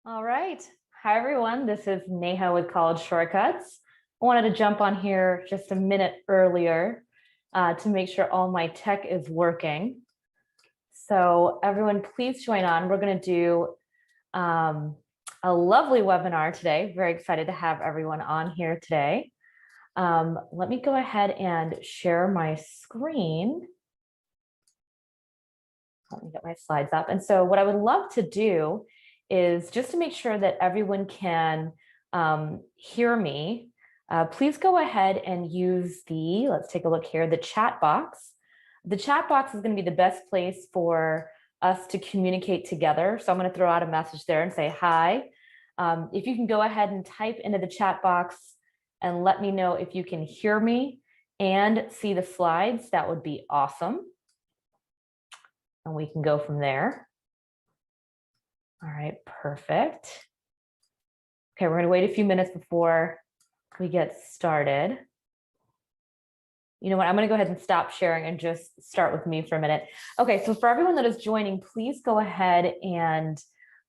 All right. Hi, everyone. This is Neha with College Shortcuts. I wanted to jump on here just a minute earlier to make sure all my tech is working. So everyone, please join on. We're going to do a lovely webinar today. Very excited to have everyone on here today. Let me go ahead and share my screen. Let me get my slides up. And so what I would love to do is just to make sure that everyone can hear me, please go ahead and use let's take a look here, the chat box. The chat box is going to be the best place for us to communicate together. So I'm going to throw out a message there and say hi. If you can go ahead and type into the chat box and let me know if you can hear me and see the slides, that would be awesome. And we can go from there. All right, perfect. Okay, we're going to wait a few minutes before we get started. You know what, I'm going to go ahead and stop sharing and just start with me for a minute. Okay, so for everyone that is joining, please go ahead and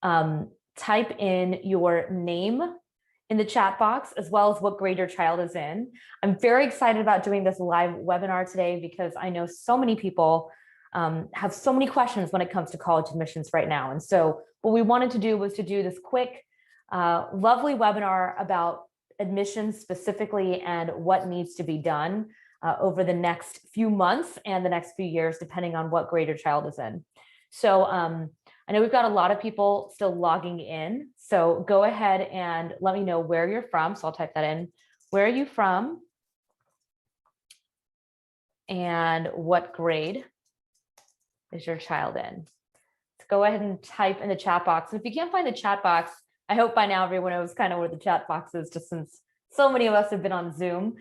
type in your name in the chat box, as well as what grade your child is in. I'm very excited about doing this live webinar today because I know so many people have so many questions when it comes to college admissions right now. And so what we wanted to do was to do this quick, lovely webinar about admissions specifically and what needs to be done over the next few months and the next few years, depending on what grade your child is in. So I know we've got a lot of people still logging in. So go ahead and let me know where you're from. So I'll type that in. Where are you from? And what grade is your child in? So go ahead and type in the chat box. And if you can't find the chat box, I hope by now everyone knows kind of where the chat box is, just since so many of us have been on Zoom.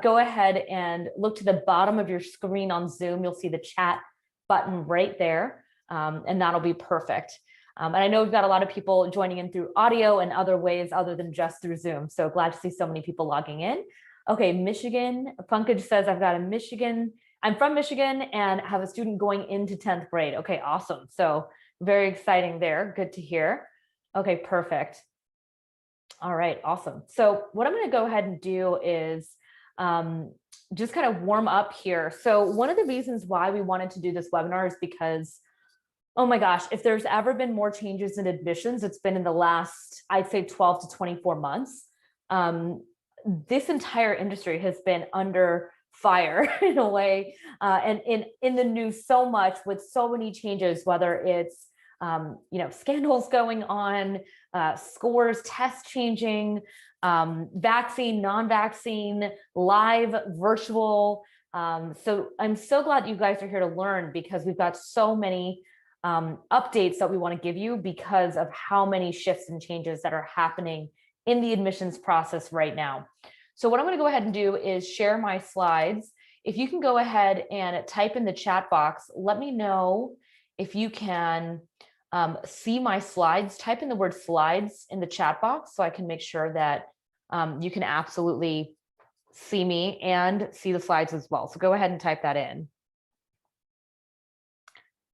Go ahead and look to the bottom of your screen on Zoom. You'll see the chat button right there, and that'll be perfect. And I know we've got a lot of people joining in through audio and other ways other than just through Zoom. So glad to see so many people logging in. Okay, Michigan. Pankaj says, I've got a Michigan. I'm from Michigan and have a student going into 10th grade. Okay, awesome. So very exciting there. Good to hear. Okay, perfect. All right, awesome. So what I'm going to go ahead and do is just kind of warm up here. So one of the reasons why we wanted to do this webinar is because, oh my gosh, if there's ever been more changes in admissions, it's been in the last, I'd say 12 to 24 months. This entire industry has been under fire in a way, and in the news so much with so many changes, whether it's scandals going on, scores, tests changing, vaccine, non-vaccine, live, virtual. So I'm so glad you guys are here to learn, because we've got so many updates that we want to give you because of how many shifts and changes that are happening in the admissions process right now. So what I'm going to go ahead and do is share my slides. If you can go ahead and type in the chat box, let me know if you can see my slides. Type in the word slides in the chat box so I can make sure that you can absolutely see me and see the slides as well. So go ahead and type that in.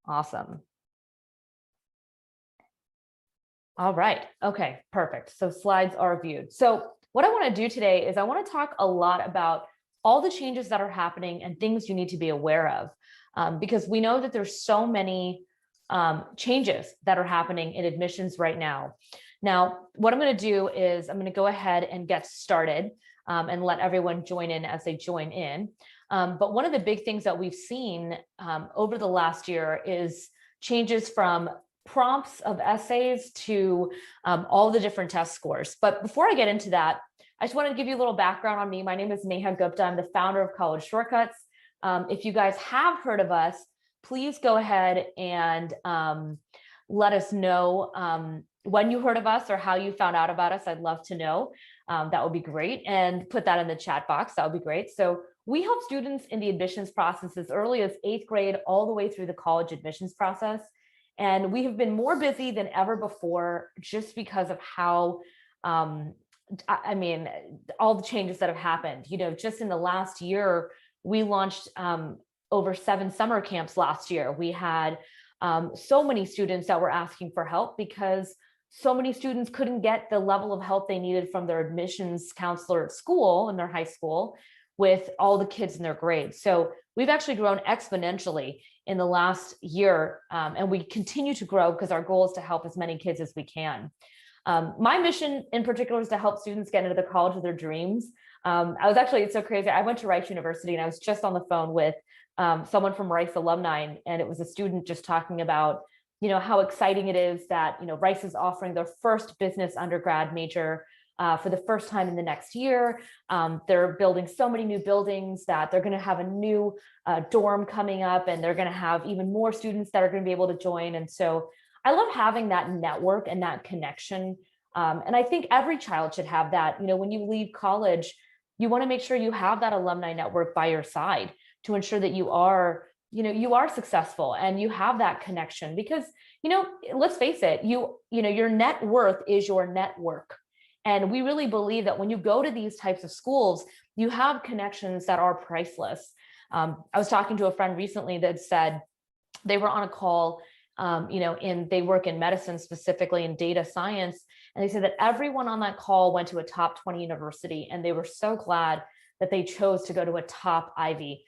Awesome. All right. Okay, perfect. So slides are viewed. So what I want to do today is I want to talk a lot about all the changes that are happening and things you need to be aware of, because we know that there's so many changes that are happening in admissions right now. Now, what I'm going to do is I'm going to go ahead and get started and let everyone join in as they join in. But one of the big things that we've seen over the last year is changes from prompts of essays to all the different test scores. But before I get into that, I just wanted to give you a little background on me. My name is Neha Gupta. I'm the founder of College Shortcuts. If you guys have heard of us, please go ahead and let us know when you heard of us or how you found out about us. I'd love to know. That would be great. And put that in the chat box. That would be great. So we help students in the admissions process as early as 8th grade all the way through the college admissions process. And we have been more busy than ever before just because of how, I mean, all the changes that have happened. You know, just in the last year, we launched over 7 summer camps last year. We had so many students that were asking for help because so many students couldn't get the level of help they needed from their admissions counselor at school in their high school with all the kids in their grades. So we've actually grown exponentially in the last year, and we continue to grow because our goal is to help as many kids as we can. My mission in particular is to help students get into the college of their dreams. It's so crazy. I went to Rice University and I was just on the phone with someone from Rice alumni, and it was a student just talking about, how exciting it is that, Rice is offering their first business undergrad major for the first time in the next year. They're building so many new buildings that they're going to have a new dorm coming up, and they're going to have even more students that are going to be able to join. And so I love having that network and that connection. And I think every child should have that. When you leave college, you want to make sure you have that alumni network by your side to ensure that you are successful and you have that connection, because, let's face it, your net worth is your network. And we really believe that when you go to these types of schools, you have connections that are priceless. I was talking to a friend recently that said they were on a call, they work in medicine, specifically in data science. And they said that everyone on that call went to a top 20 university, and they were so glad that they chose to go to a top Ivy,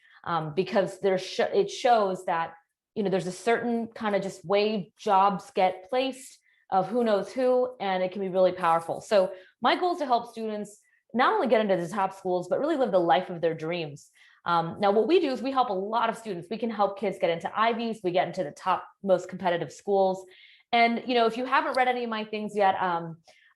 because it shows that, there's a certain kind of just way jobs get placed of who knows who, and it can be really powerful. So my goal is to help students not only get into the top schools, but really live the life of their dreams. Now, what we do is we help a lot of students. We can help kids get into Ivies. We get into the top, most competitive schools. And, if you haven't read any of my things yet,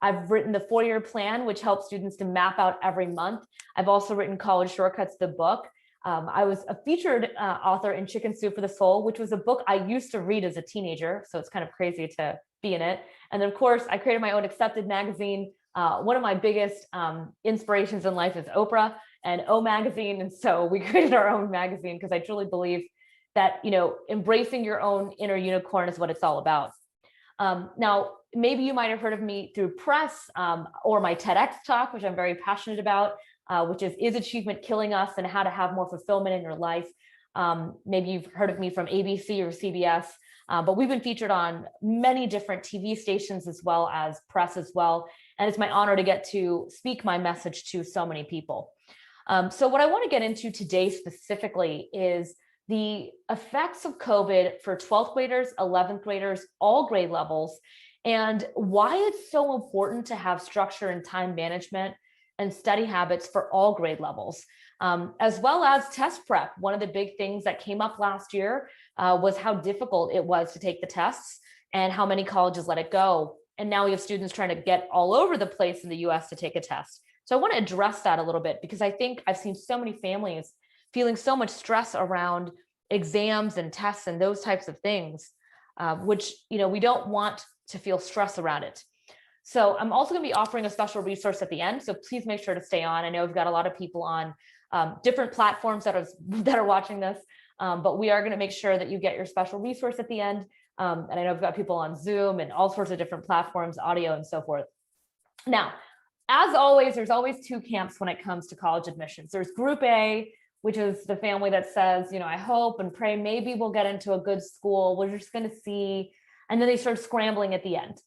I've written the 4-year plan, which helps students to map out every month. I've also written College Shortcuts, the book. I was a featured author in Chicken Soup for the Soul, which was a book I used to read as a teenager. So it's kind of crazy to be in it. And then, of course, I created my own accepted magazine. One of my biggest inspirations in life is Oprah and O Magazine. And so we created our own magazine because I truly believe that, embracing your own inner unicorn is what it's all about. Now, maybe you might have heard of me through press or my TEDx talk, which I'm very passionate about, which is Achievement Killing Us, and how to have more fulfillment in your life. Maybe you've heard of me from ABC or CBS, but we've been featured on many different TV stations as well as press as well. And it's my honor to get to speak my message to so many people. So what I want to get into today specifically is the effects of COVID for 12th graders, 11th graders, all grade levels, and why it's so important to have structure and time management and study habits for all grade levels, as well as test prep. One of the big things that came up last year was how difficult it was to take the tests and how many colleges let it go. And now we have students trying to get all over the place in the US to take a test. So I want to address that a little bit, because I think I've seen so many families feeling so much stress around exams and tests and those types of things, which, we don't want to feel stress around it. So I'm also going to be offering a special resource at the end. So please make sure to stay on. I know we've got a lot of people on different platforms that are watching this, but we are going to make sure that you get your special resource at the end. And I know we've got people on Zoom and all sorts of different platforms, audio and so forth. Now, as always, there's always two camps when it comes to college admissions. There's Group A, which is the family that says, I hope and pray maybe we'll get into a good school. We're just going to see. And then they start scrambling at the end.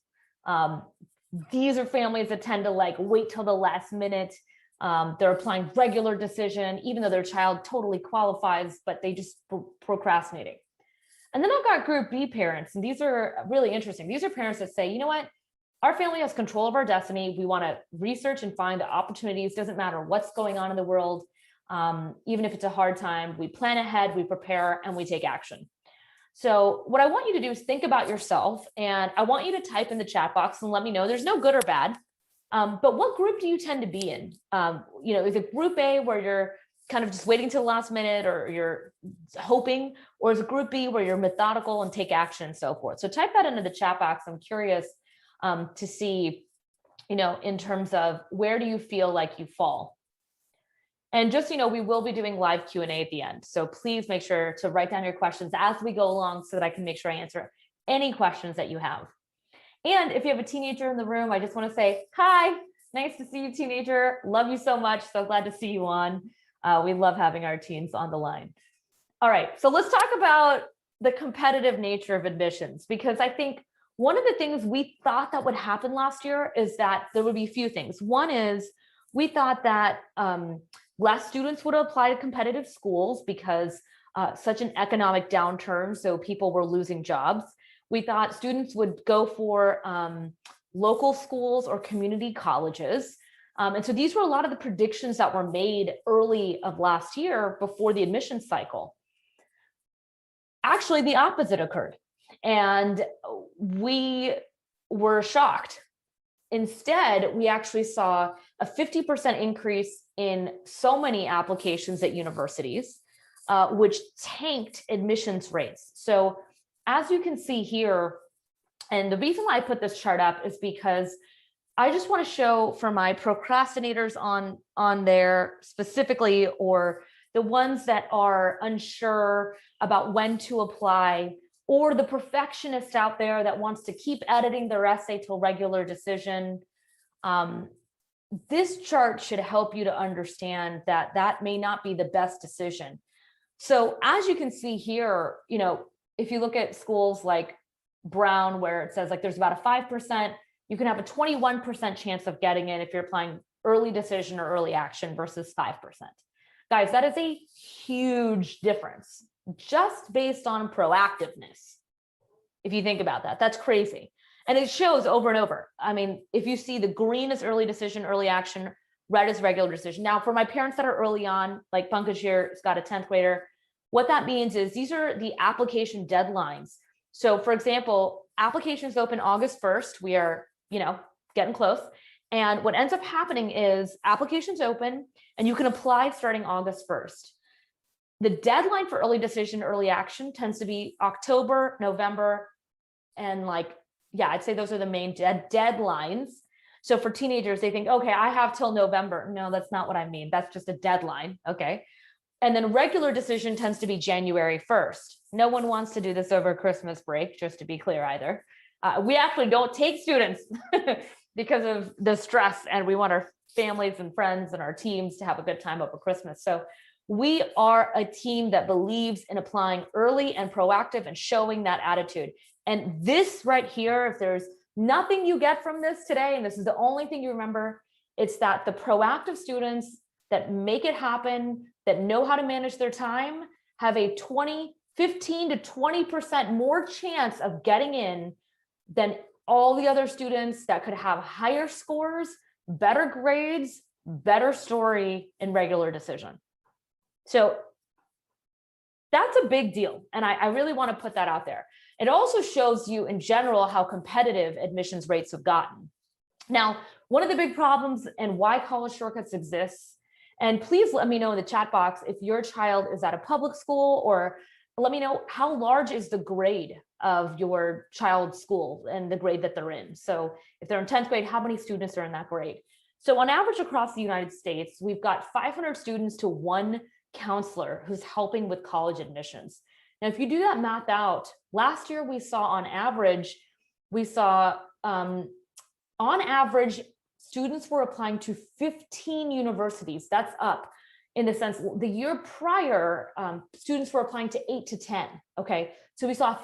These are families that tend to wait till the last minute. They're applying regular decision, even though their child totally qualifies, but they just procrastinating. And then I've got Group B parents, and these are really interesting. These are parents that say, what? Our family has control of our destiny. We want to research and find the opportunities. Doesn't matter what's going on in the world. Even if it's a hard time, we plan ahead, we prepare, and we take action. So what I want you to do is think about yourself, and I want you to type in the chat box and let me know. There's no good or bad, but what group do you tend to be in? Is it Group A where you're kind of just waiting till the last minute, or you're hoping, or is it Group B where you're methodical and take action and so forth? So type that into the chat box. I'm curious to see, in terms of where do you feel like you fall? And just, we will be doing live Q&A at the end. So please make sure to write down your questions as we go along so that I can make sure I answer any questions that you have. And if you have a teenager in the room, I just want to say, hi, nice to see you, teenager. Love you so much. So glad to see you on. We love having our teens on the line. All right, so let's talk about the competitive nature of admissions, because I think one of the things we thought that would happen last year is that there would be a few things. One is we thought that less students would apply to competitive schools because such an economic downturn, so people were losing jobs. We thought students would go for local schools or community colleges. And so these were a lot of the predictions that were made early of last year before the admission cycle. Actually, the opposite occurred, and we were shocked. Instead, we actually saw a 50% increase in so many applications at universities, which tanked admissions rates. So as you can see here, and the reason why I put this chart up is because I just want to show for my procrastinators on there specifically, or the ones that are unsure about when to apply, or the perfectionist out there that wants to keep editing their essay till regular decision. This chart should help you to understand that that may not be the best decision. So as you can see here, you know, if you look at schools like Brown, where it says like there's about a 5%, you can have a 21% chance of getting in if you're applying early decision or early action versus 5%. Guys, that is a huge difference just based on proactiveness. If you think about that, that's crazy. And it shows over and over. I mean, if you see the green is early decision, early action, red is regular decision. Now, for my parents that are early on, like Pankaj here has got a 10th grader, what that means is these are the application deadlines. So for example, applications open August 1st. We are, you know, getting close. And what ends up happening is applications open and you can apply starting August 1st. The deadline for early decision, early action tends to be October, November, and like, yeah, I'd say those are the main deadlines. So for teenagers, they think, okay, I have till November. No, that's not what I mean. That's just a deadline. Okay. And then regular decision tends to be January 1st. No one wants to do this over Christmas break, just to be clear either. We actually don't take students because of the stress, and we want our families and friends and our teams to have a good time over Christmas. So we are a team that believes in applying early and proactive and showing that attitude. And this right here, if there's nothing you get from this today, and this is the only thing you remember, it's that the proactive students that make it happen, that know how to manage their time, have a 15 to 20% more chance of getting in than all the other students that could have higher scores, better grades, better story in regular decision. So that's a big deal. And I really want to put that out there. It also shows you in general how competitive admissions rates have gotten. Now, one of the big problems and why college shortcuts exists, and please let me know in the chat box if your child is at a public school, or let me know how large is the grade of your child's school and the grade that they're in. So if they're in 10th grade, how many students are in that grade? So on average across the United States, we've got 500 students to one counselor who's helping with college admissions. Now, if you do that math out, last year we saw on average, on average, students were applying to 15 universities. That's up in the sense, the year prior, students were applying to 8 to 10, okay? So we saw a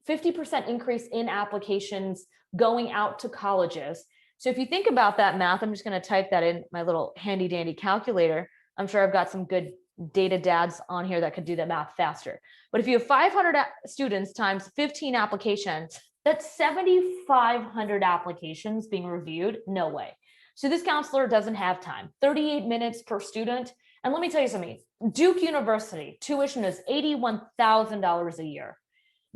50% increase in applications going out to colleges. So if you think about that math, I'm just gonna type that in my little handy dandy calculator. I'm sure I've got some good data dads on here that could do that math faster. But if you have 500 students times 15 applications, that's 7,500 applications being reviewed. No way. So this counselor doesn't have time. 38 minutes per student. And let me tell you something, Duke University tuition is $81,000 a year.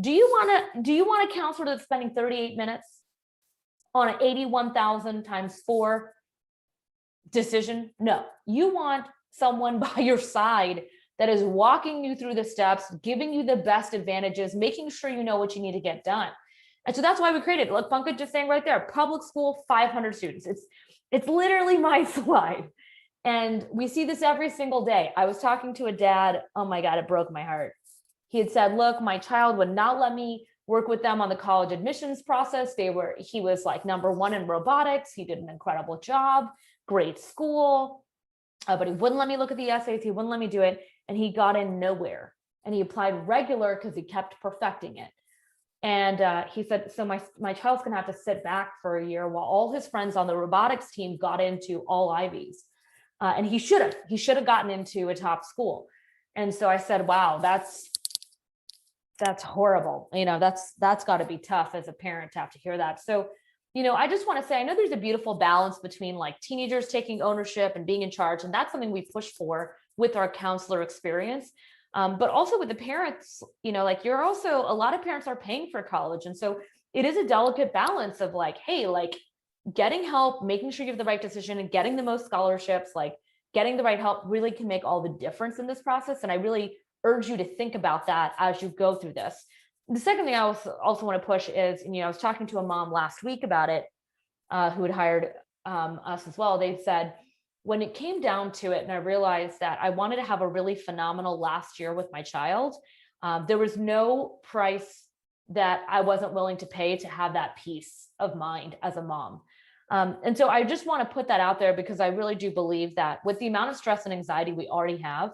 Do you want a counselor that's spending 38 minutes on an 81,000 times 4 decision? No, you want someone by your side that is walking you through the steps, giving you the best advantages, making sure you know what you need to get done. And so that's why we created it. Look, Pankaj just saying right there, public school, 500 students. It's literally my slide. And we see this every single day. I was talking to a dad. Oh my God, it broke my heart. He had said, look, my child would not let me work with them on the college admissions process. He was like #1 in robotics. He did an incredible job, great school, but he wouldn't let me look at the essays. He wouldn't let me do it. And he got in nowhere. And he applied regular because he kept perfecting it. And he said, so my child's gonna have to sit back for a year while all his friends on the robotics team got into all Ivies. And he should have gotten into a top school. And so I said, wow, that's horrible. That's got to be tough as a parent to have to hear that. So, I just want to say, I know there's a beautiful balance between like teenagers taking ownership and being in charge. And that's something we push for with our counselor experience. But also with the parents, like you're also, a lot of parents are paying for college. And so it is a delicate balance of like, hey, like getting help, making sure you have the right decision and getting the most scholarships, like getting the right help really can make all the difference in this process. And I really urge you to think about that as you go through this. The second thing I also want to push is, I was talking to a mom last week about it, who had hired us as well. They said, when it came down to it, and I realized that I wanted to have a really phenomenal last year with my child, there was no price that I wasn't willing to pay to have that peace of mind as a mom. And so I just want to put that out there because I really do believe that with the amount of stress and anxiety we already have,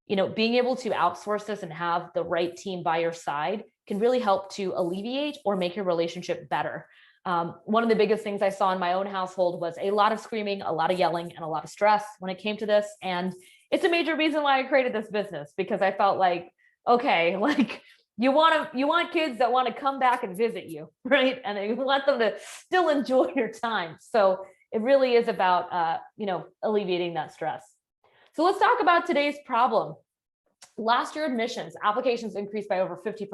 being able to outsource this and have the right team by your side can really help to alleviate or make your relationship better. One of the biggest things I saw in my own household was a lot of screaming, a lot of yelling, and a lot of stress when it came to this. And it's a major reason why I created this business, because I felt like, okay, like you want kids that want to come back and visit you, right? And you want them to still enjoy your time. So it really is about, alleviating that stress. So let's talk about today's problem. Last year, admissions, applications increased by over 50%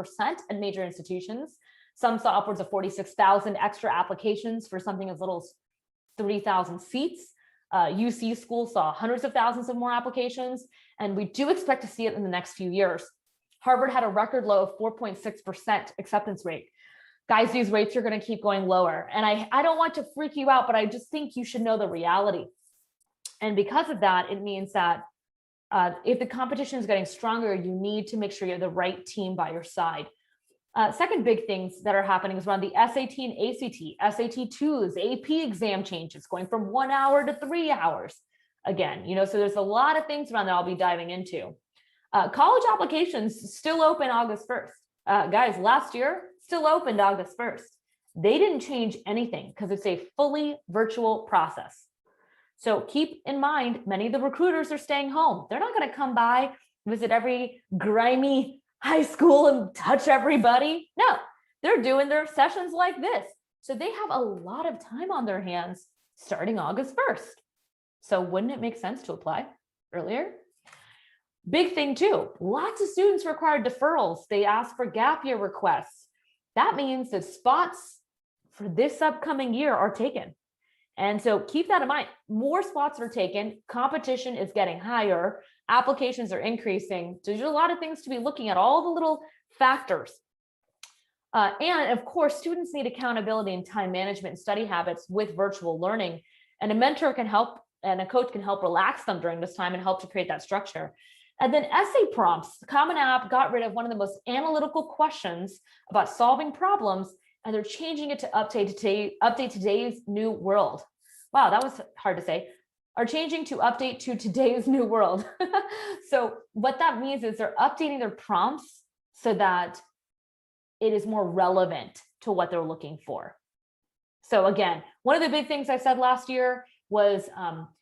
in major institutions. Some saw upwards of 46,000 extra applications for something as little as 3,000 seats. UC schools saw hundreds of thousands of more applications, and we do expect to see it in the next few years. Harvard had a record low of 4.6% acceptance rate. Guys, these rates are going to keep going lower. And I don't want to freak you out, but I just think you should know the reality. And because of that, it means that if the competition is getting stronger, you need to make sure you have the right team by your side. Second big things that are happening is around the SAT and ACT, SAT2s, AP exam changes, going from 1 hour to 3 hours. Again, so there's a lot of things around that I'll be diving into. College applications still open August 1st. Guys, last year, still opened August 1st. They didn't change anything because it's a fully virtual process. So keep in mind, many of the recruiters are staying home. They're not going to come by, visit every grimy high school and touch everybody. No, they're doing their sessions like this. So they have a lot of time on their hands starting August 1st. So wouldn't it make sense to apply earlier? Big thing too, lots of students require deferrals. They ask for gap year requests. That means that spots for this upcoming year are taken. And so keep that in mind. More spots are taken, competition is getting higher, applications are increasing. So there's a lot of things to be looking at, all the little factors. And of course, students need accountability and time management and study habits with virtual learning. And a mentor can help, and a coach can help relax them during this time and help to create that structure. And then essay prompts. The Common App got rid of one of the most analytical questions about solving problems, and they're changing it to update today's new world. Wow, that was hard to say. Are changing to update to today's new world. So what that means is they're updating their prompts so that it is more relevant to what they're looking for. So again, one of the big things I said last year was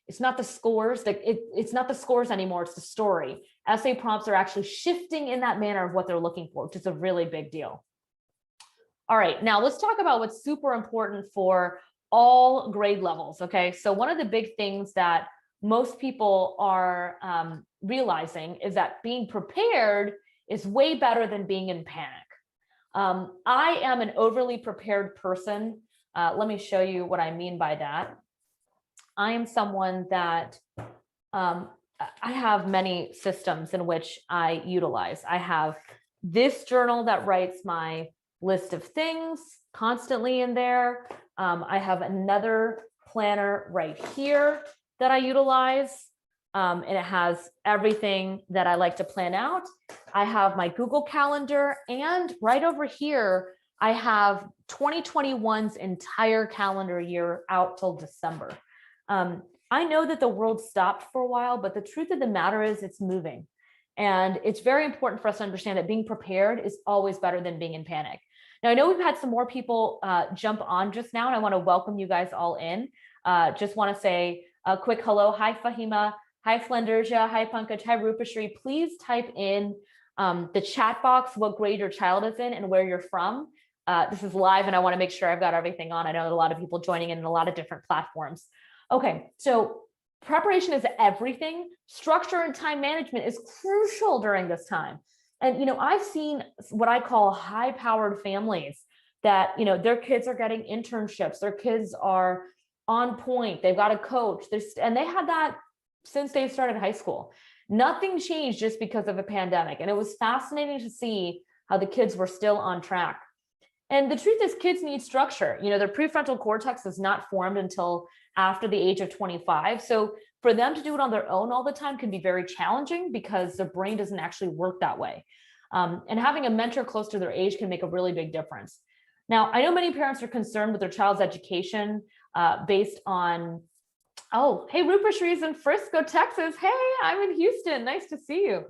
it's not the scores, it's not the scores anymore, it's the story. Essay prompts are actually shifting in that manner of what they're looking for, which is a really big deal. All right, now let's talk about what's super important for all grade levels, okay? So one of the big things that most people are realizing is that being prepared is way better than being in panic. I am an overly prepared person. Let me show you what I mean by that. I am someone that I have many systems in which I utilize. I have this journal that writes my list of things constantly in there. I have another planner right here that I utilize, and it has everything that I like to plan out. I have my Google Calendar, and right over here, I have 2021's entire calendar year out till December. I know that the world stopped for a while, but the truth of the matter is it's moving. And it's very important for us to understand that being prepared is always better than being in panic. Now, I know we've had some more people jump on just now, and I want to welcome you guys all in. Just want to say a quick hello. Hi, Fahima. Hi, Flenderja. Hi, Pankaj. Hi, Rupashri. Please type in the chat box what grade your child is in and where you're from. This is live, and I want to make sure I've got everything on. I know a lot of people joining in a lot of different platforms. Okay, so preparation is everything. Structure and time management is crucial during this time. And, I've seen what I call high-powered families that, their kids are getting internships, their kids are on point, they've got a coach, and they had that since they started high school. Nothing changed just because of a pandemic. And it was fascinating to see how the kids were still on track. And the truth is, kids need structure. Their prefrontal cortex is not formed until after the age of 25. So for them to do it on their own all the time can be very challenging because their brain doesn't actually work that way. And having a mentor close to their age can make a really big difference. Now, I know many parents are concerned with their child's education based on, oh, hey, Rupashri is in Frisco, Texas. Hey, I'm in Houston. Nice to see you.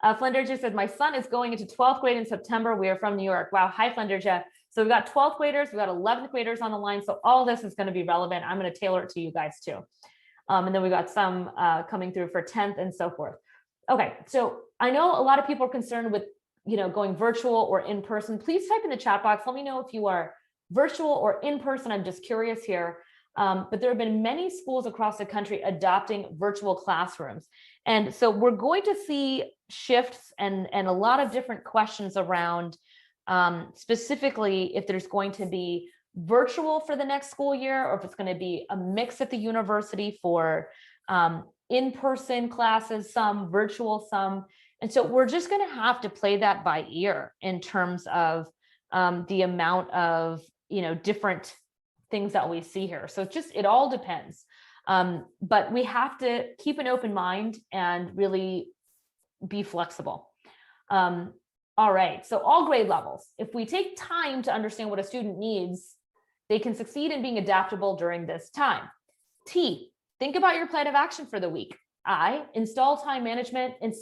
Flenderja said, my son is going into 12th grade in September. We are from New York. Wow. Hi, Flenderja. So we've got 12th graders, we've got 11th graders on the line. So all this is going to be relevant. I'm going to tailor it to you guys too. And then we got some coming through for 10th and so forth. Okay, so I know a lot of people are concerned with, going virtual or in person. Please type in the chat box. Let me know if you are virtual or in person. I'm just curious here. But there have been many schools across the country adopting virtual classrooms. And so we're going to see shifts and a lot of different questions around specifically if there's going to be virtual for the next school year, or if it's going to be a mix at the university for in-person classes, some virtual, some. And so we're just going to have to play that by ear in terms of the amount of, different things that we see here. So it all depends. But we have to keep an open mind and really be flexible. All right, so all grade levels. If we take time to understand what a student needs, they can succeed in being adaptable during this time. T, think about your plan of action for the week. I, instill time management and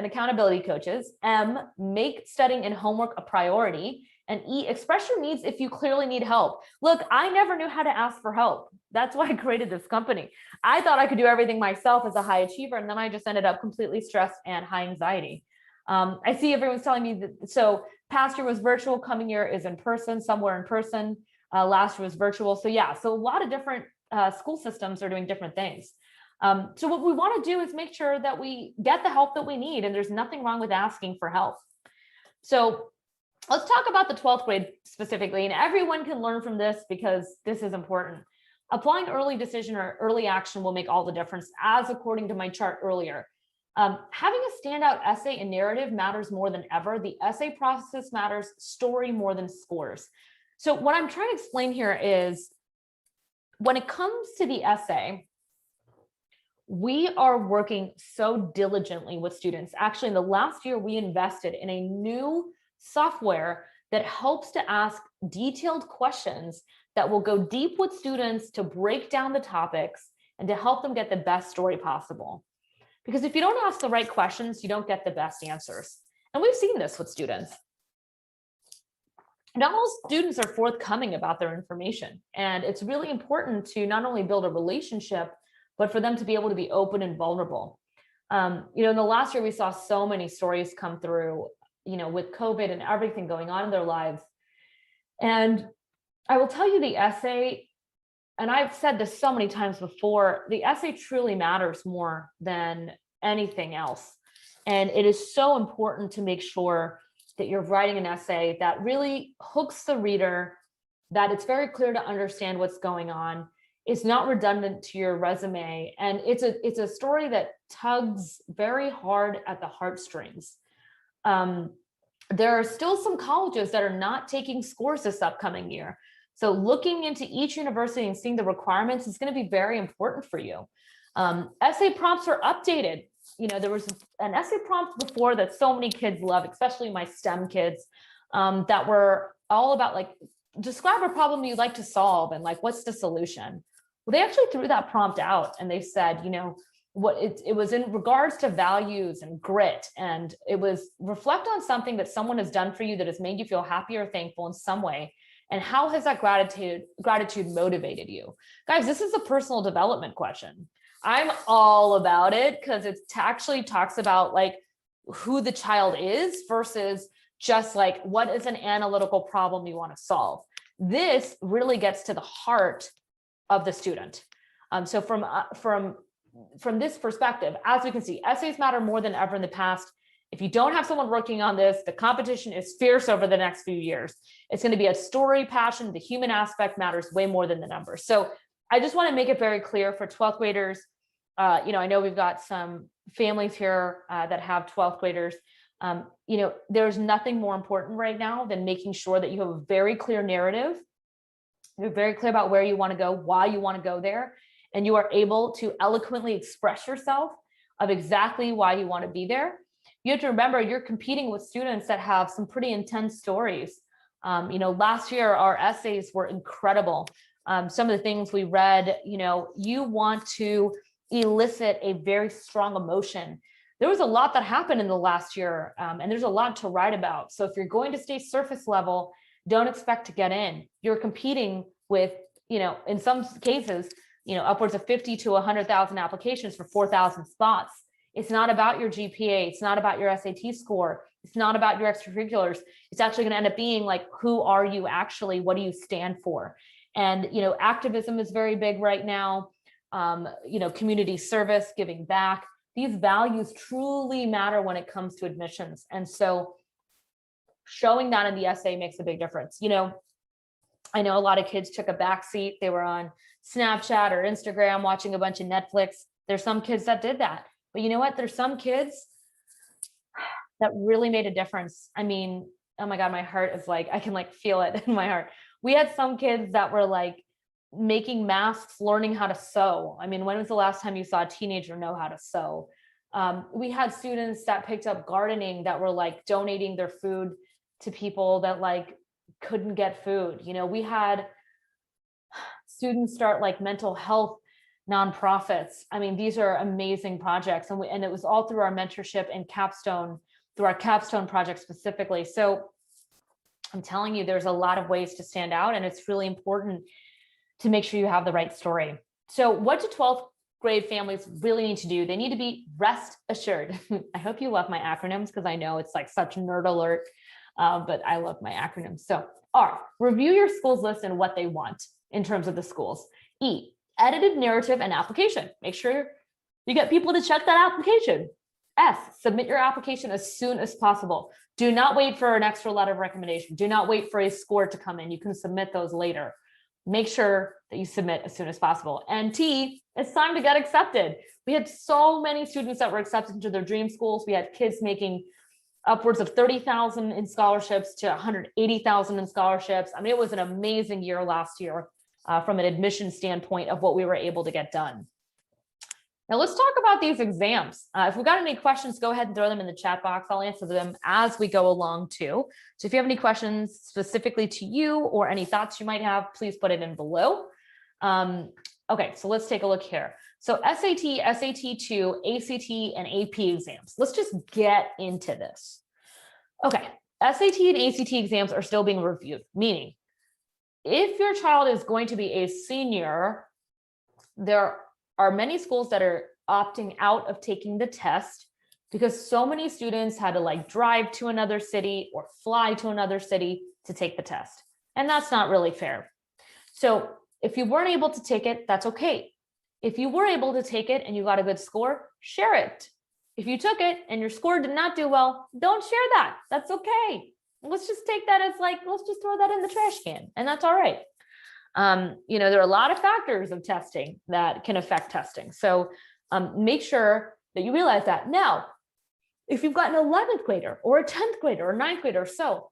accountability coaches. M, make studying and homework a priority. And E, express your needs if you clearly need help. Look, I never knew how to ask for help. That's why I created this company. I thought I could do everything myself as a high achiever, and then I just ended up completely stressed and high anxiety. I see everyone's telling me that, so past year was virtual, coming year is in person, somewhere in person, last year was virtual. So yeah, so a lot of different school systems are doing different things. So what we want to do is make sure that we get the help that we need, and there's nothing wrong with asking for help. So let's talk about the 12th grade specifically, and everyone can learn from this because this is important. Applying early decision or early action will make all the difference, as according to my chart earlier. Having a standout essay and narrative matters more than ever. The essay process matters, story more than scores. So what I'm trying to explain here is when it comes to the essay, we are working so diligently with students. Actually, in the last year, we invested in a new software that helps to ask detailed questions that will go deep with students to break down the topics and to help them get the best story possible. Because if you don't ask the right questions, you don't get the best answers. And we've seen this with students. Not all students are forthcoming about their information. And it's really important to not only build a relationship, but for them to be able to be open and vulnerable. In the last year, we saw so many stories come through, with COVID and everything going on in their lives. And I will tell you the essay, and I've said this so many times before, the essay truly matters more than anything else. And it is so important to make sure that you're writing an essay that really hooks the reader, that it's very clear to understand what's going on. It's not redundant to your resume. And it's a story that tugs very hard at the heartstrings. There are still some colleges that are not taking scores this upcoming year. So looking into each university and seeing the requirements is going to be very important for you. Essay prompts are updated. There was an essay prompt before that so many kids love, especially my STEM kids, that were all about describe a problem you'd like to solve and what's the solution? Well, they actually threw that prompt out and they said, it was in regards to values and grit, and it was reflect on something that someone has done for you that has made you feel happy or thankful in some way, and how has that gratitude motivated you. Guys, this is a personal development question. I'm all about it because it actually talks about like who the child is versus just like what is an analytical problem you want to solve. This really gets to the heart of the student. So from this perspective, as we can see, essays matter more than ever in the past. If you don't have someone working on this, the competition is fierce over the next few years. It's going to be a story, passion. The human aspect matters way more than the numbers. So I just want to make it very clear for 12th graders. I know we've got some families here that have 12th graders. There's nothing more important right now than making sure that you have a very clear narrative. You're very clear about where you want to go, why you want to go there, and you are able to eloquently express yourself of exactly why you want to be there. You have to remember you're competing with students that have some pretty intense stories. Last year our essays were incredible. Some of the things we read, you want to elicit a very strong emotion. There was a lot that happened in the last year, and there's a lot to write about. So if you're going to stay surface level, don't expect to get in. You're competing with, in some cases, upwards of 50 to 100,000 applications for 4,000 spots. It's not about your GPA. It's not about your SAT score. It's not about your extracurriculars. It's actually going to end up being like, who are you actually? What do you stand for? And, activism is very big right now. Community service, giving back. These values truly matter when it comes to admissions. And so showing that in the essay makes a big difference. I know a lot of kids took a back seat. They were on Snapchat or Instagram watching a bunch of Netflix. There's some kids that did that. But you know what? There's some kids that really made a difference. I mean, oh my God, my heart is like, I can like feel it in my heart. We had some kids that were like making masks, learning how to sew. I mean, when was the last time you saw a teenager know how to sew? We had students that picked up gardening that were like donating their food to people that like couldn't get food. We had students start like mental health nonprofits. I mean, these are amazing projects, and it was all through our mentorship and Capstone, through our Capstone project specifically. So I'm telling you, there's a lot of ways to stand out, and it's really important to make sure you have the right story. So what do 12th grade families really need to do? They need to be rest assured. I hope you love my acronyms because I know it's like such nerd alert, but I love my acronyms. So R, review your school's list and what they want in terms of the schools. E, edited narrative and application. Make sure you get people to check that application. S, submit your application as soon as possible. Do not wait for an extra letter of recommendation. Do not wait for a score to come in. You can submit those later. Make sure that you submit as soon as possible. And T, it's time to get accepted. We had so many students that were accepted into their dream schools. We had kids making upwards of 30,000 in scholarships to 180,000 in scholarships. I mean, it was an amazing year last year from an admission standpoint of what we were able to get done. Now let's talk about these exams. If we've got any questions, go ahead and throw them in the chat box. I'll answer them as we go along too. So if you have any questions specifically to you or any thoughts you might have, please put it in below. Okay, so let's take a look here. So SAT, SAT2, ACT, and AP exams. Let's just get into this. Okay, SAT and ACT exams are still being reviewed, meaning if your child is going to be a senior, there are many schools that are opting out of taking the test because so many students had to like drive to another city or fly to another city to take the test. And that's not really fair. So if you weren't able to take it, that's okay. If you were able to take it and you got a good score, share it. If you took it and your score did not do well, don't share that. That's okay. Let's just take that as like, let's just throw that in the trash can, and that's all right. There are a lot of factors of testing that can affect testing. So make sure that you realize that. Now, if you've got an 11th grader or a 10th grader or 9th grader, so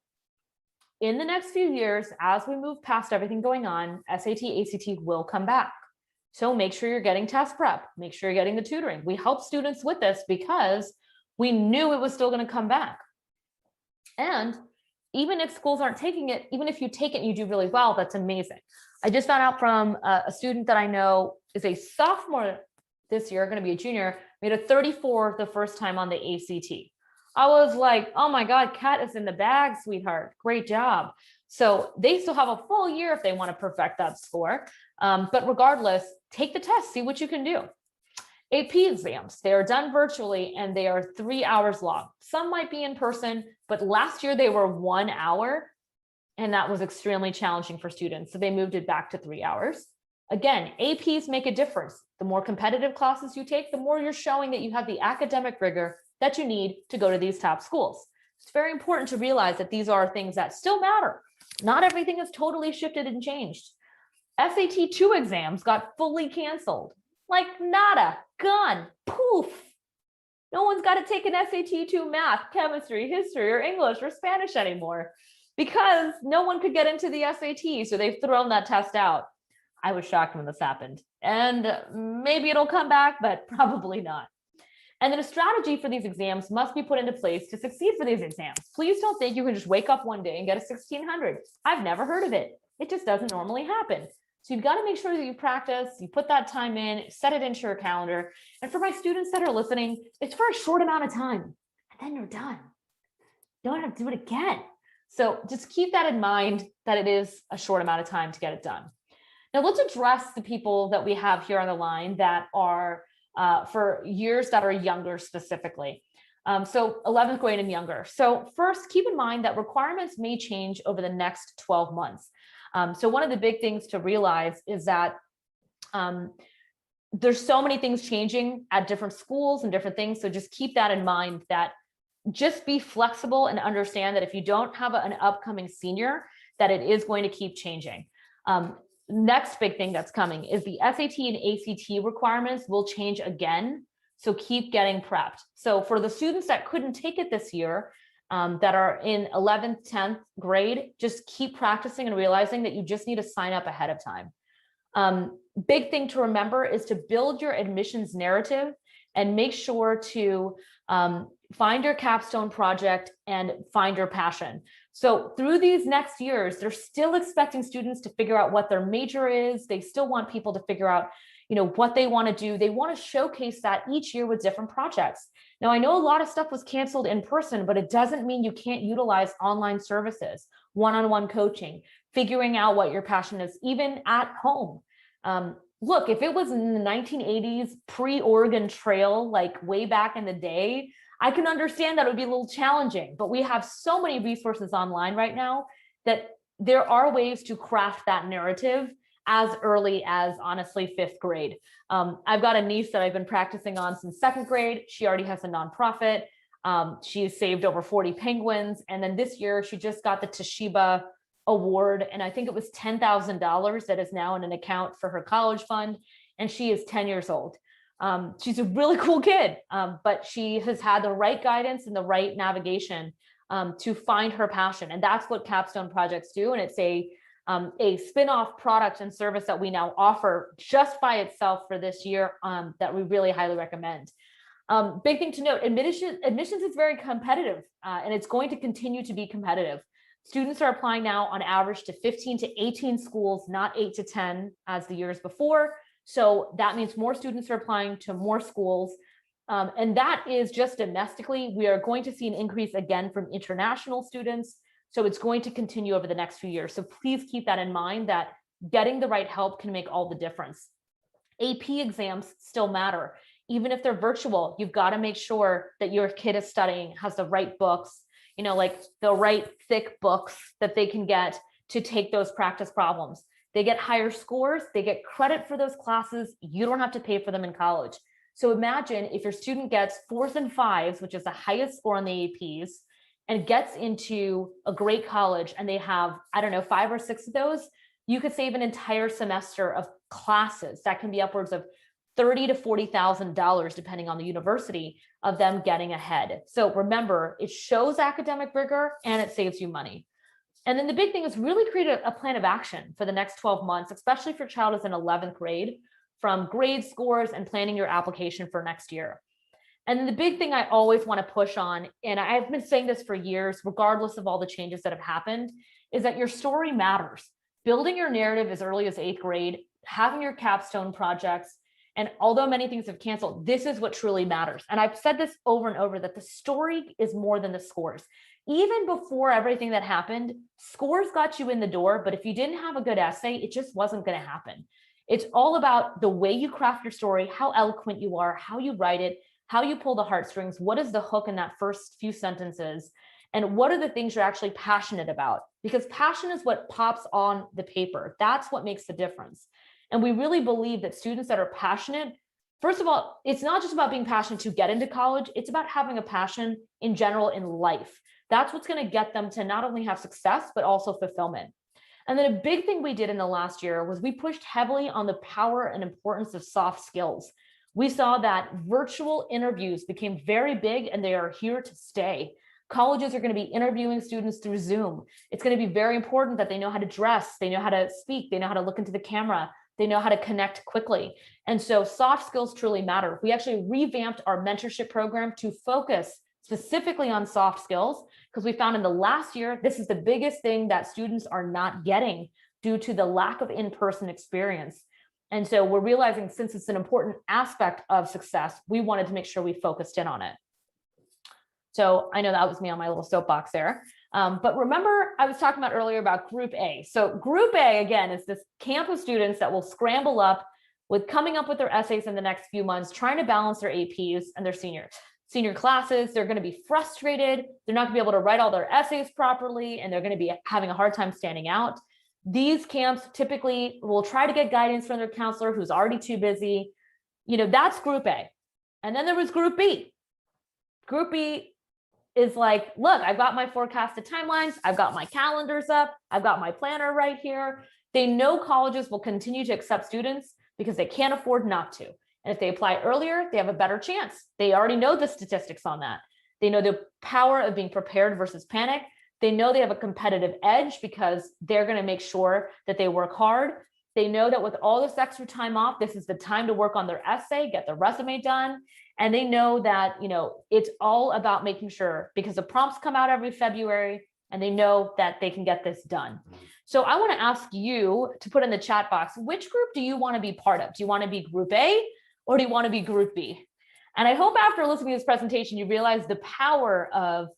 in the next few years, as we move past everything going on, SAT, ACT will come back. So make sure you're getting test prep, make sure you're getting the tutoring. We help students with this because we knew it was still going to come back. And even if schools aren't taking it, even if you take it and you do really well, that's amazing. I just found out from a student that I know is a sophomore this year, going to be a junior, made a 34 the first time on the ACT. I was like, oh my God, Kat is in the bag, sweetheart. Great job. So they still have a full year if they want to perfect that score. But regardless, take the test, see what you can do. AP exams, they are done virtually and they are 3 hours long. Some might be in person, but last year they were 1 hour, and that was extremely challenging for students. So they moved it back to 3 hours. Again, APs make a difference. The more competitive classes you take, the more you're showing that you have the academic rigor that you need to go to these top schools. It's very important to realize that these are things that still matter. Not everything is totally shifted and changed. SAT 2 exams got fully canceled. Like nada, gone, poof. No one's got to take an SAT 2 math, chemistry, history, or English, or Spanish anymore because no one could get into the SAT. So they've thrown that test out. I was shocked when this happened. And maybe it'll come back, but probably not. And then a strategy for these exams must be put into place to succeed for these exams. Please don't think you can just wake up one day and get a 1600. I've never heard of it. It just doesn't normally happen. So you've got to make sure that you practice, you put that time in, set it into your calendar. And for my students that are listening, it's for a short amount of time, and then you're done. You don't have to do it again. So just keep that in mind, that it is a short amount of time to get it done. Now let's address the people that we have here on the line that are for years that are younger specifically. So 11th grade and younger. So first, keep in mind that requirements may change over the next 12 months. So one of the big things to realize is that there's so many things changing at different schools and different things. So just keep that in mind, that just be flexible and understand that if you don't have an upcoming senior, that it is going to keep changing. Next big thing that's coming is the SAT and ACT requirements will change again. So keep getting prepped. So for the students that couldn't take it this year, that are in 11th, 10th grade, just keep practicing and realizing that you just need to sign up ahead of time. Big thing to remember is to build your admissions narrative and make sure to find your capstone project and find your passion. So through these next years, they're still expecting students to figure out what their major is. They still want people to figure out, what they want to do. They want to showcase that each year with different projects. Now, I know a lot of stuff was canceled in person, but it doesn't mean you can't utilize online services, one-on-one coaching, figuring out what your passion is, even at home. Look, if it was in the 1980s, pre-Oregon Trail, like way back in the day, I can understand that it would be a little challenging, but we have so many resources online right now that there are ways to craft that narrative as early as, honestly, 5th grade. I've got a niece that I've been practicing on since 2nd grade. She already has a nonprofit. She's saved over 40 penguins. And then this year she just got the Toshiba award. And I think it was $10,000 that is now in an account for her college fund. And she is 10 years old. She's a really cool kid, but she has had the right guidance and the right navigation to find her passion. And that's what Capstone Projects do. And it's a spin-off product and service that we now offer just by itself for this year that we really highly recommend. Big thing to note, admissions is very competitive and it's going to continue to be competitive. Students are applying now on average to 15 to 18 schools, not 8 to 10 as the years before. So that means more students are applying to more schools. And that is just domestically. We are going to see an increase again from international students. So it's going to continue over the next few years. So please keep that in mind, that getting the right help can make all the difference. AP exams still matter. Even if they're virtual, you've got to make sure that your kid is studying, has the right books, like the right thick books that they can get to take those practice problems. They get higher scores, they get credit for those classes. You don't have to pay for them in college. So imagine if your student gets 4s and 5s, which is the highest score on the APs, and gets into a great college and they have, 5 or 6 of those, you could save an entire semester of classes. That can be upwards of $30,000 to $40,000, depending on the university, of them getting ahead. So remember, it shows academic rigor and it saves you money. And then the big thing is really create a plan of action for the next 12 months, especially if your child is in 11th grade, from grade scores and planning your application for next year. And then the big thing I always want to push on, and I've been saying this for years, regardless of all the changes that have happened, is that your story matters. Building your narrative as early as 8th grade, having your capstone projects, And although many things have canceled, this is what truly matters. And I've said this over and over, that the story is more than the scores. Even before everything that happened, scores got you in the door, but if you didn't have a good essay, it just wasn't going to happen. It's all about the way you craft your story, how eloquent you are, how you write it, how you pull the heartstrings, what is the hook in that first few sentences, and what are the things you're actually passionate about? Because passion is what pops on the paper. That's what makes the difference. And we really believe that students that are passionate, first of all, it's not just about being passionate to get into college, it's about having a passion in general in life. That's what's going to get them to not only have success, but also fulfillment. And then a big thing we did in the last year was we pushed heavily on the power and importance of soft skills. We saw that virtual interviews became very big, and they are here to stay. Colleges are going to be interviewing students through Zoom. It's going to be very important that they know how to dress, they know how to speak, they know how to look into the camera, they know how to connect quickly. And so soft skills truly matter. We actually revamped our mentorship program to focus specifically on soft skills, because we found in the last year, this is the biggest thing that students are not getting due to the lack of in-person experience. And so we're realizing, since it's an important aspect of success, we wanted to make sure we focused in on it. So I know that was me on my little soapbox there. But remember, I was talking about earlier about Group A. So Group A, again, is this camp of students that will scramble up with coming up with their essays in the next few months, trying to balance their APs and their senior classes. They're going to be frustrated. They're not going to be able to write all their essays properly, and they're going to be having a hard time standing out. These camps typically will try to get guidance from their counselor who's already too busy. That's Group A. And then there was Group B. Group B is like, look, I've got my forecasted timelines. I've got my calendars up. I've got my planner right here. They know colleges will continue to accept students because they can't afford not to. And if they apply earlier, they have a better chance. They already know the statistics on that. They know the power of being prepared versus panic. They know they have a competitive edge because they're going to make sure that they work hard. They know that with all this extra time off, this is the time to work on their essay, get their resume done. And they know that, it's all about making sure, because the prompts come out every February, and they know that they can get this done. So I want to ask you to put in the chat box, which group do you want to be part of? Do you want to be Group A, or do you want to be Group B? And I hope after listening to this presentation, you realize the power of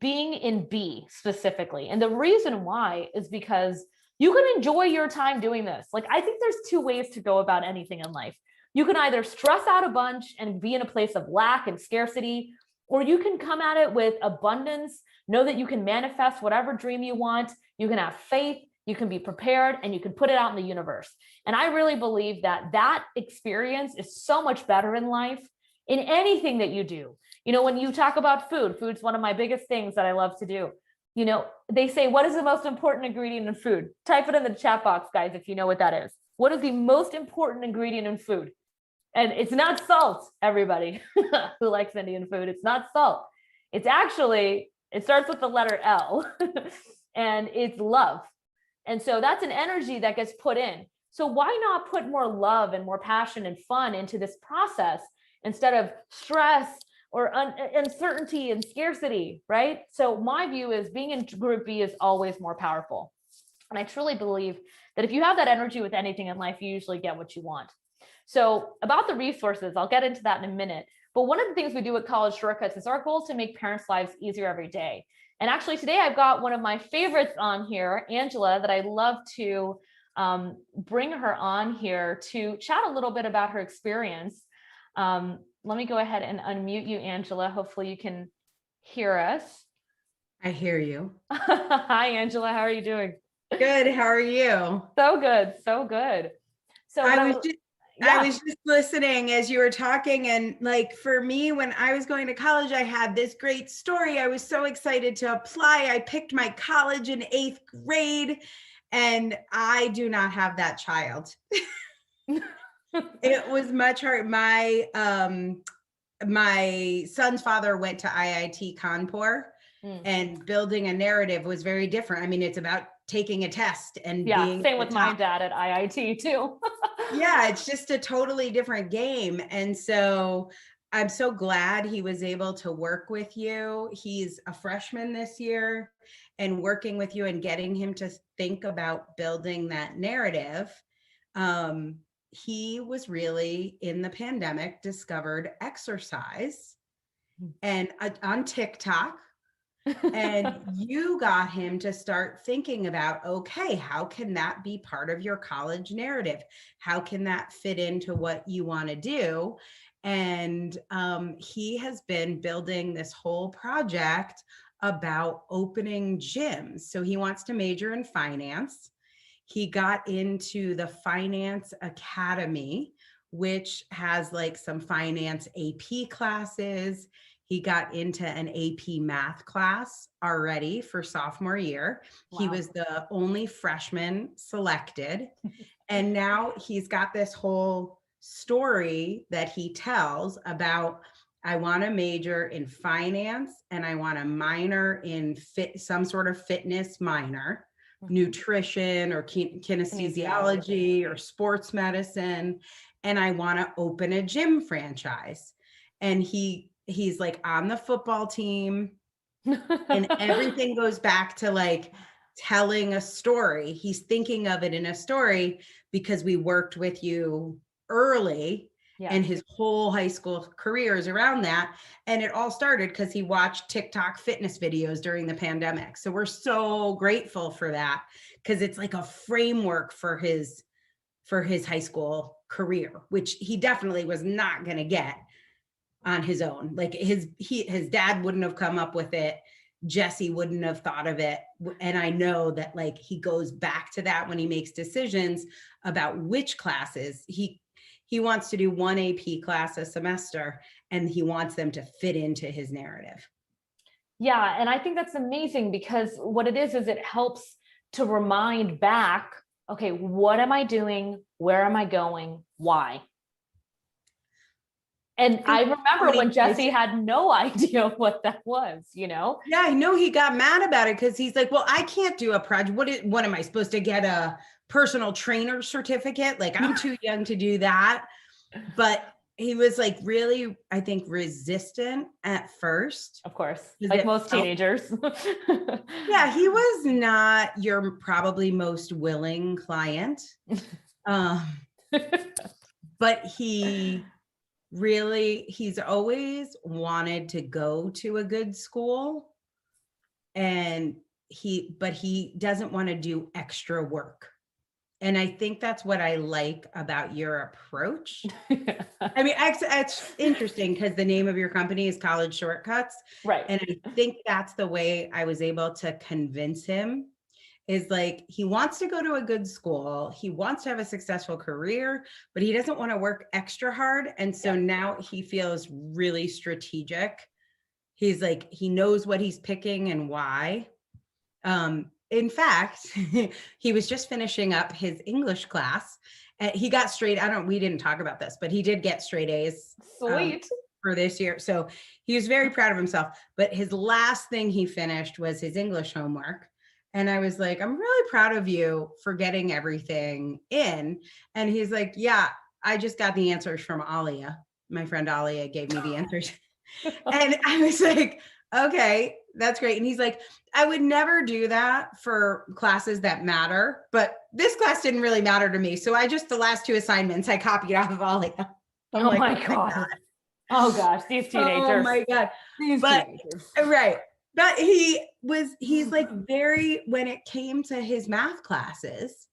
being in B specifically. And the reason why is because you can enjoy your time doing this. Like, I think there's two ways to go about anything in life. You can either stress out a bunch and be in a place of lack and scarcity, or you can come at it with abundance, know that you can manifest whatever dream you want, you can have faith, you can be prepared, and you can put it out in the universe. And I really believe that that experience is so much better in life, in anything that you do. When you talk about food's one of my biggest things that I love to do. They say, what is the most important ingredient in food? Type it in the chat box, guys, if you know what that is. What is the most important ingredient in food? And it's not salt, everybody who likes Indian food. It's not salt. It's actually, it starts with the letter L and it's love. And so that's an energy that gets put in. So why not put more love and more passion and fun into this process instead of stress or uncertainty and scarcity, right? So my view is being in Group B is always more powerful. And I truly believe that if you have that energy with anything in life, you usually get what you want. So about the resources, I'll get into that in a minute. But one of the things we do at College Shortcuts is our goal is to make parents' lives easier every day. And actually today I've got one of my favorites on here, Angela, that I love to bring her on here to chat a little bit about her experience. Let me go ahead and unmute you, Angela. Hopefully you can hear us. I hear you. Hi, Angela. How are you doing? Good. How are you? So good. So good. So I was just listening as you were talking, and like for me, when I was going to college, I had this great story. I was so excited to apply. I picked my college in 8th grade, and I do not have that child. It was much hard. My son's father went to IIT Kanpur, and building a narrative was very different. I mean, it's about taking a test and being same with my dad at IIT too. Yeah, it's just a totally different game. And so I'm so glad he was able to work with you. He's a freshman this year, and working with you and getting him to think about building that narrative he was really in the pandemic discovered exercise and on TikTok. And you got him to start thinking about, okay, how can that be part of your college narrative? How can that fit into what you want to do? And he has been building this whole project about opening gyms. So he wants to major in finance. He got into the Finance Academy, which has like some finance AP classes. He got into an AP math class already for sophomore year. Wow. He was the only freshman selected. And now he's got this whole story that he tells about, I want to major in finance and I want to minor in some sort of fitness minor, nutrition or kinesiology or sports medicine. And I want to open a gym franchise. And he's like on the football team and everything goes back to like telling a story. He's thinking of it in a story because we worked with you early. Yeah. And his whole high school career is around that. And it all started because he watched TikTok fitness videos during the pandemic. So we're so grateful for that because it's like a framework for his high school career, which he definitely was not going to get on his own. Like his dad wouldn't have come up with it. Jesse wouldn't have thought of it. And I know that like he goes back to that when he makes decisions about which classes he wants to do one AP class a semester and he wants them to fit into his narrative. Yeah. And I think that's amazing because what it is it helps to remind back, okay, what am I doing? Where am I going? Why? And I remember when Jesse had no idea what that was, you know? Yeah, I know he got mad about it because he's like, well, I can't do a project. What am I supposed to get a personal trainer certificate? Like I'm too young to do that. But he was like really, I think, resistant at first. Of course, like most teenagers. Yeah, he was not your probably most willing client. But he's always wanted to go to a good school but he doesn't want to do extra work. And I think that's what I like about your approach. I mean, it's interesting because the name of your company is College Shortcuts. Right. And I think that's the way I was able to convince him is like, he wants to go to a good school. He wants to have a successful career, but he doesn't want to work extra hard. And so now he feels really strategic. He's like, he knows what he's picking and why. In fact, he was just finishing up his English class and he got we didn't talk about this, but he did get straight A's. Sweet. For this year. So he was very proud of himself, but his last thing he finished was his English homework. And I was like, I'm really proud of you for getting everything in. And he's like, yeah, I just got the answers from Alia. My friend Alia gave me the answers. And I was like, okay, that's great. And he's like, I would never do that for classes that matter, but this class didn't really matter to me. So the last two assignments I copied off of Alia. Oh my God. Oh gosh, these teenagers. Oh my God. Teenagers. Right. But he's like when it came to his math classes,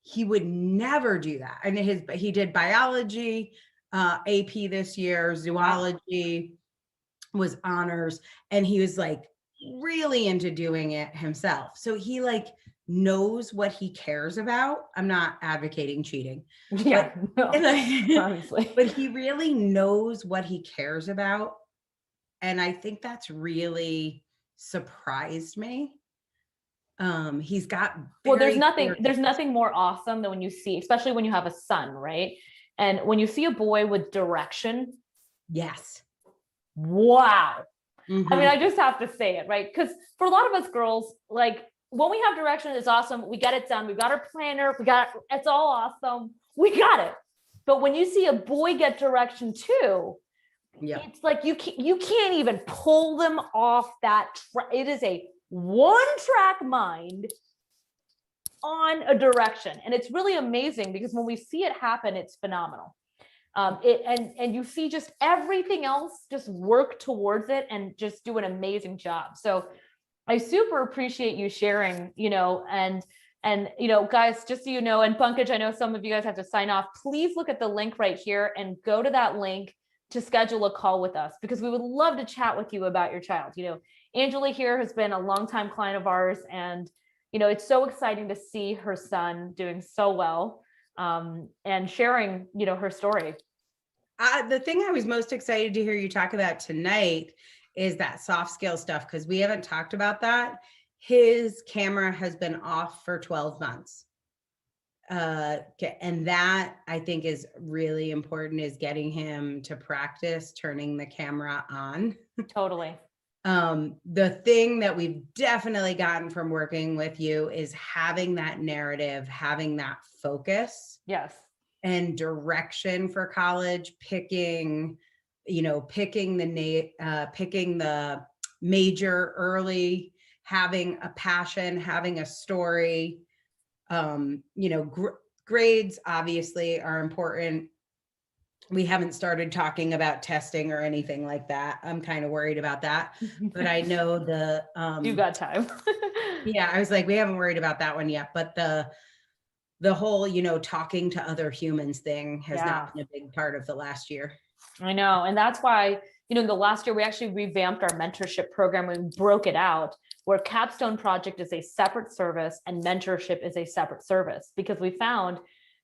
he would never do that. And he did biology, AP this year, zoology was honors. And he was like really into doing it himself. So he like knows what he cares about. I'm not advocating cheating. Yeah, obviously. But he really knows what he cares about. And I think that's really surprised me. He's got there's nothing more awesome than when you see, especially when you have a son, right? And when you see a boy with direction. Yes. Wow. Mm-hmm. I mean, I just have to say it, right? Because for a lot of us girls, like when we have direction, it's awesome. We get it done. We've got our planner. It's all awesome. We got it. But when you see a boy get direction too, it's like you can't even pull them off that track. It is a one-track mind. on a direction. And it's really amazing because when we see it happen, it's phenomenal. And you see just everything else just work towards it and just do an amazing job. So I super appreciate you sharing, and guys, just so you know, and Pankaj, I know some of you guys have to sign off. Please look at the link right here and go to that link to schedule a call with us, because we would love to chat with you about your child. Angela here has been a longtime client of ours, and it's so exciting to see her son doing so well, and sharing her story. The thing I was most excited to hear you talk about tonight is that soft skill stuff, because we haven't talked about that. His camera has been off for 12 months. And that I think is really important, is getting him to practice turning the camera on. Totally. The thing that we've definitely gotten from working with you is having that narrative, having that focus. Yes. And direction for college, picking the major early, having a passion, having a story. Grades obviously are important. We haven't started talking about testing or anything like that. I'm kind of worried about that, but I know you got time. Yeah, I was like, we haven't worried about that one yet, but the whole, talking to other humans thing has not been a big part of the last year. I know. And that's why, the last year we actually revamped our mentorship program. We broke it out, where Capstone Project is a separate service and mentorship is a separate service, because we found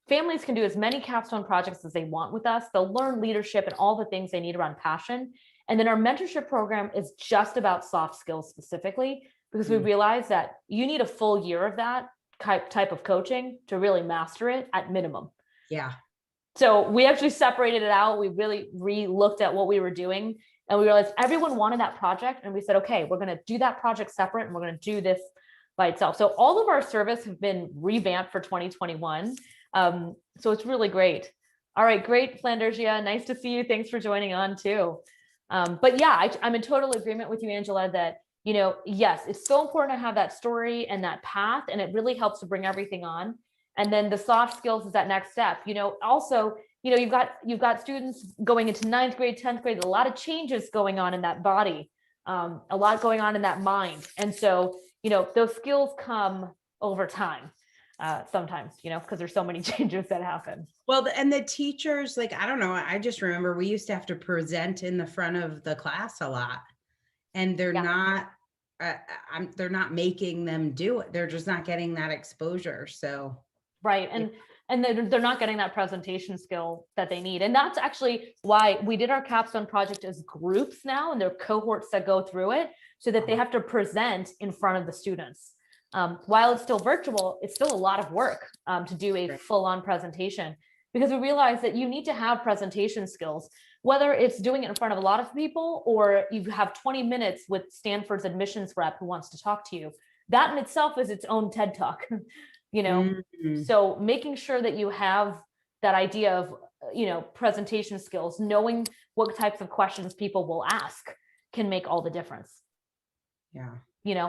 families can do as many capstone projects as they want with us. They'll learn leadership and all the things they need around passion. And then our mentorship program is just about soft skills specifically, because we realized that you need a full year of that type of coaching to really master it at minimum. Yeah. So we actually separated it out. We really re-looked at what we were doing, and we realized everyone wanted that project. And we said, okay, we're going to do that project separate, and we're going to do this by itself. So all of our service have been revamped for 2021. So it's really great. All right, great, Flandersia. Nice to see you. Thanks for joining on too. But yeah, I'm in total agreement with you, Angela, that, yes, it's so important to have that story and that path, and it really helps to bring everything on. And then the soft skills is that next step. Also, you've got students going into 9th grade, 10th grade, a lot of changes going on in that body, a lot going on in that mind. And so, those skills come over time. Sometimes, because there's so many changes that happen. Well, and the teachers, I don't know, I just remember we used to have to present in the front of the class a lot, and they're not making them do it. They're just not getting that exposure. So. Right. And they're not getting that presentation skill that they need. And that's actually why we did our Capstone Project as groups now, and there are cohorts that go through it, so that they have to present in front of the students. While it's still virtual, it's still a lot of work to do a full-on presentation, because we realize that you need to have presentation skills, whether it's doing it in front of a lot of people or you have 20 minutes with Stanford's admissions rep who wants to talk to you. That in itself is its own TED Talk. So making sure that you have that idea of, presentation skills, knowing what types of questions people will ask can make all the difference. Yeah.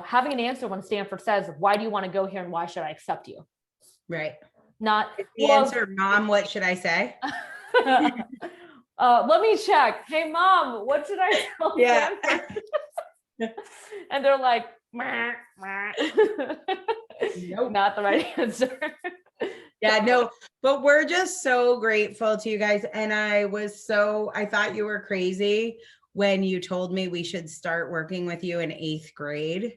Having an answer when Stanford says, why do you want to go here and why should I accept you? Right. Not the answer, Mom, what should I say? Let me check. Hey, Mom, what should I tell Stanford? And they're like, meh, meh. Nope. Not the right answer. Yeah, no, but we're just so grateful to you guys. And I thought you were crazy when you told me we should start working with you in 8th grade.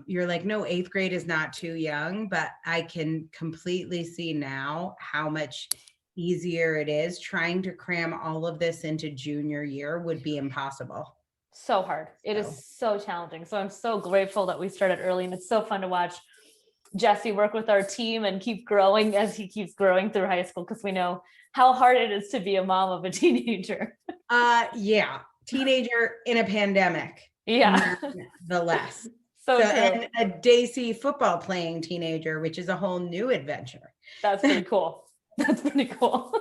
You're like, no, 8th grade is not too young, but I can completely see now how much easier it is. Trying to cram all of this into junior year would be impossible. So hard. It is so challenging. So I'm so grateful that we started early, and it's so fun to watch Jesse work with our team and keep growing as he keeps growing through high school, because we know how hard it is to be a mom of a teenager. Yeah. Teenager in a pandemic. Yeah. The less. So and a Daisy football playing teenager, which is a whole new adventure. That's pretty cool. That's pretty cool.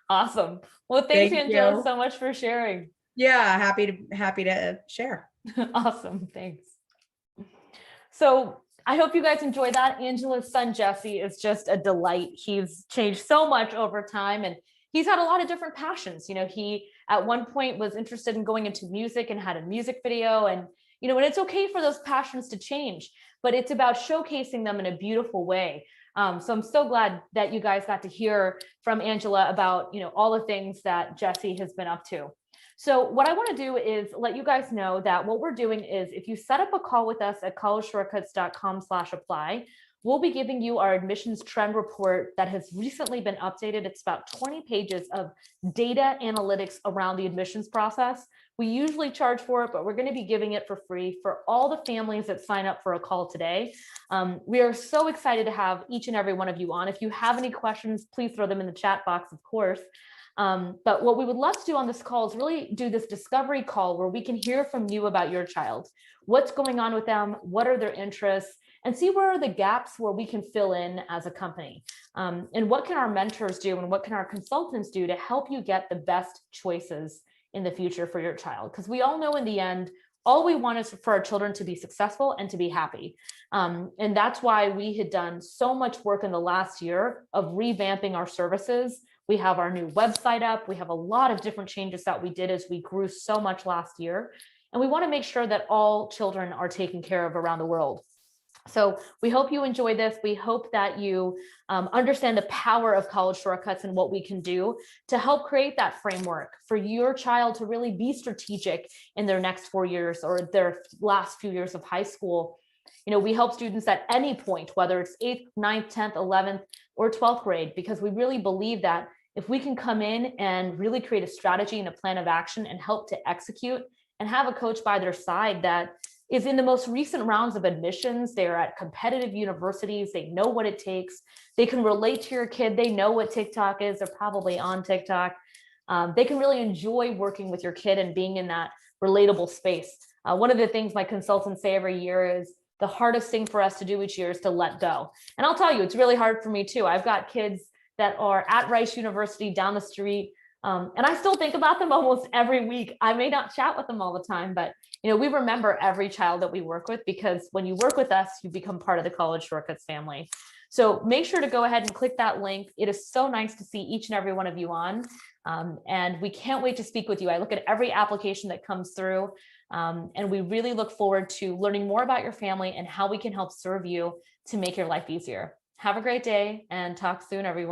Awesome. Well, thanks, Angela, so much for sharing. Yeah, happy to share. Awesome. Thanks. So I hope you guys enjoy that. Angela's son, Jesse, is just a delight. He's changed so much over time, and he's had a lot of different passions. He at one point was interested in going into music and had a music video. And and it's okay for those passions to change, but it's about showcasing them in a beautiful way. So I'm so glad that you guys got to hear from Angela about all the things that Jesse has been up to. So what I want to do is let you guys know that what we're doing is, if you set up a call with us at collegeshortcuts.com/apply, we'll be giving you our admissions trend report that has recently been updated. It's about 20 pages of data analytics around the admissions process. We usually charge for it, but we're going to be giving it for free for all the families that sign up for a call today. We are so excited to have each and every one of you on. If you have any questions, please throw them in the chat box, of course. But what we would love to do on this call is really do this discovery call where we can hear from you about your child. What's going on with them? What are their interests? And see where are the gaps where we can fill in as a company. And what can our mentors do and what can our consultants do to help you get the best choices in the future for your child? Because we all know in the end, all we want is for our children to be successful and to be happy. And that's why we had done so much work in the last year of revamping our services. We have our new website up. We have a lot of different changes that we did as we grew so much last year. And we want to make sure that all children are taken care of around the world. So we hope you enjoy this. We hope that you understand the power of College Shortcuts and what we can do to help create that framework for your child to really be strategic in their next 4 years or their last few years of high school. We help students at any point, whether it's 8th, 9th, 10th, 11th, or 12th grade, because we really believe that if we can come in and really create a strategy and a plan of action and help to execute and have a coach by their side that is in the most recent rounds of admissions, they're at competitive universities, they know what it takes, they can relate to your kid, they know what TikTok is, they're probably on TikTok. They can really enjoy working with your kid and being in that relatable space. One of the things my consultants say every year is the hardest thing for us to do each year is to let go. And I'll tell you, it's really hard for me too. I've got kids that are at Rice University down the street. And I still think about them almost every week. I may not chat with them all the time, but we remember every child that we work with, because when you work with us, you become part of the College Shortcuts family. So make sure to go ahead and click that link. It is so nice to see each and every one of you on. And we can't wait to speak with you. I look at every application that comes through, and we really look forward to learning more about your family and how we can help serve you to make your life easier. Have a great day and talk soon, everyone.